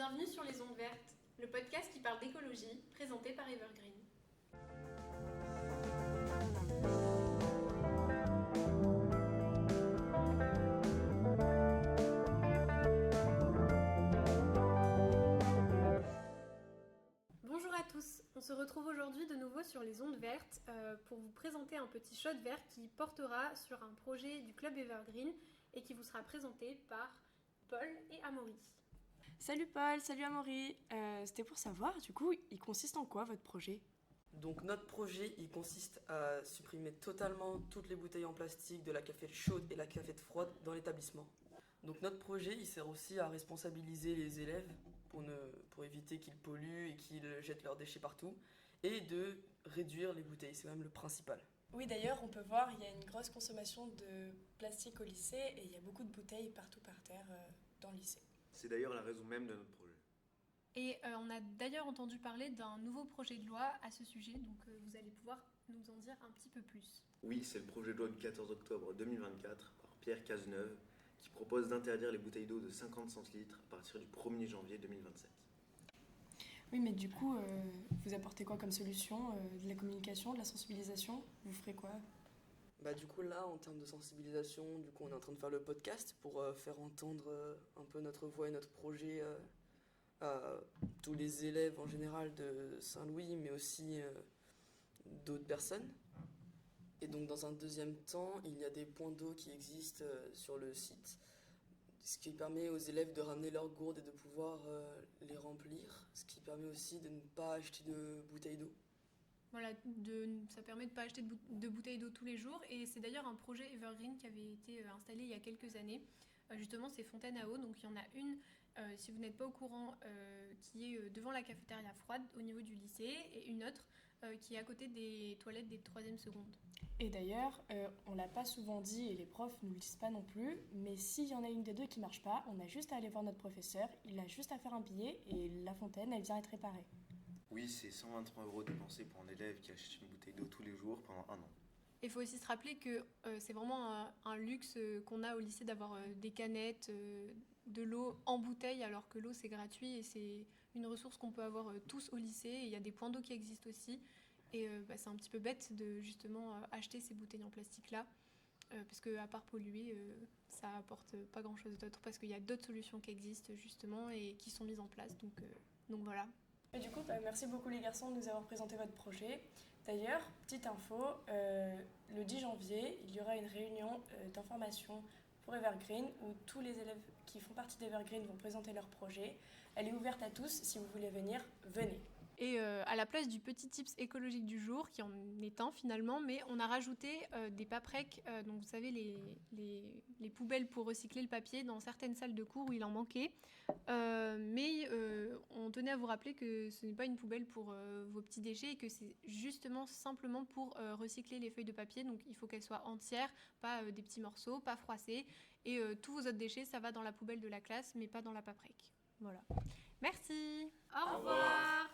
Bienvenue sur Les Ondes Vertes, le podcast qui parle d'écologie, présenté par Evergreen. Bonjour à tous, on se retrouve aujourd'hui de nouveau sur Les Ondes Vertes pour vous présenter un petit shot vert qui portera sur un projet du club Evergreen et qui vous sera présenté par Paul et Amaury. Salut Paul, salut Amaury. C'était pour savoir, du coup, il consiste en quoi votre projet ? Donc notre projet, il consiste à supprimer totalement toutes les bouteilles en plastique de la cafette chaude et la cafette froide dans l'établissement. Donc notre projet, il sert aussi à responsabiliser les élèves pour éviter qu'ils polluent et qu'ils jettent leurs déchets partout et de réduire les bouteilles, c'est même le principal. Oui, d'ailleurs, on peut voir, il y a une grosse consommation de plastique au lycée et il y a beaucoup de bouteilles partout par terre dans le lycée. C'est d'ailleurs la raison même de notre projet. Et on a d'ailleurs entendu parler d'un nouveau projet de loi à ce sujet, donc vous allez pouvoir nous en dire un petit peu plus. Oui, c'est le projet de loi du 14 octobre 2024 par Pierre Cazeneuve qui propose d'interdire les bouteilles d'eau de 50 centilitres à partir du 1er janvier 2027. Oui, mais du coup, vous apportez quoi comme solution ? De la communication, de la sensibilisation ? Vous ferez quoi ? Du coup là, en termes de sensibilisation, on est en train de faire le podcast pour faire entendre un peu notre voix et notre projet à tous les élèves en général de Saint-Louis, mais aussi d'autres personnes. Et donc dans un deuxième temps, il y a des points d'eau qui existent sur le site, ce qui permet aux élèves de ramener leurs gourdes et de pouvoir les remplir, ce qui permet aussi de ne pas acheter de bouteilles d'eau. Voilà, ça permet de ne pas acheter de bouteilles d'eau tous les jours et c'est d'ailleurs un projet Evergreen qui avait été installé il y a quelques années. Justement, c'est fontaine à eau, donc il y en a une, si vous n'êtes pas au courant, qui est devant la cafétéria froide au niveau du lycée et une autre qui est à côté des toilettes des 3e secondes. Et d'ailleurs, on l'a pas souvent dit et les profs nous le disent pas non plus, mais s'il y en a une des deux qui marche pas, on a juste à aller voir notre professeur, il a juste à faire un billet et la fontaine, elle vient être réparée. Oui, c'est 123 € dépensés pour un élève qui achète une bouteille d'eau tous les jours pendant un an. Il faut aussi se rappeler que c'est vraiment un luxe qu'on a au lycée d'avoir des canettes, de l'eau en bouteille, alors que l'eau c'est gratuit et c'est une ressource qu'on peut avoir tous au lycée. Et il y a des points d'eau qui existent aussi. Et c'est un petit peu bête de justement acheter ces bouteilles en plastique là, parce qu'à part polluer, ça apporte pas grand chose d'autre, parce qu'il y a d'autres solutions qui existent justement et qui sont mises en place. Donc voilà. Et du coup, merci beaucoup les garçons de nous avoir présenté votre projet. D'ailleurs, petite info, le 10 janvier, il y aura une réunion d'information pour Evergreen où tous les élèves qui font partie d'Evergreen vont présenter leur projet. Elle est ouverte à tous, si vous voulez venir, venez. Et à la place du petit tips écologique du jour, qui en est un finalement, mais on a rajouté des paprecs, donc vous savez les poubelles pour recycler le papier dans certaines salles de cours où il en manquait. Mais on tenait à vous rappeler que ce n'est pas une poubelle pour vos petits déchets et que c'est justement simplement pour recycler les feuilles de papier. Donc il faut qu'elles soient entières, pas des petits morceaux, pas froissées. Et tous vos autres déchets, ça va dans la poubelle de la classe, mais pas dans la paprec. Voilà. Merci. Au revoir.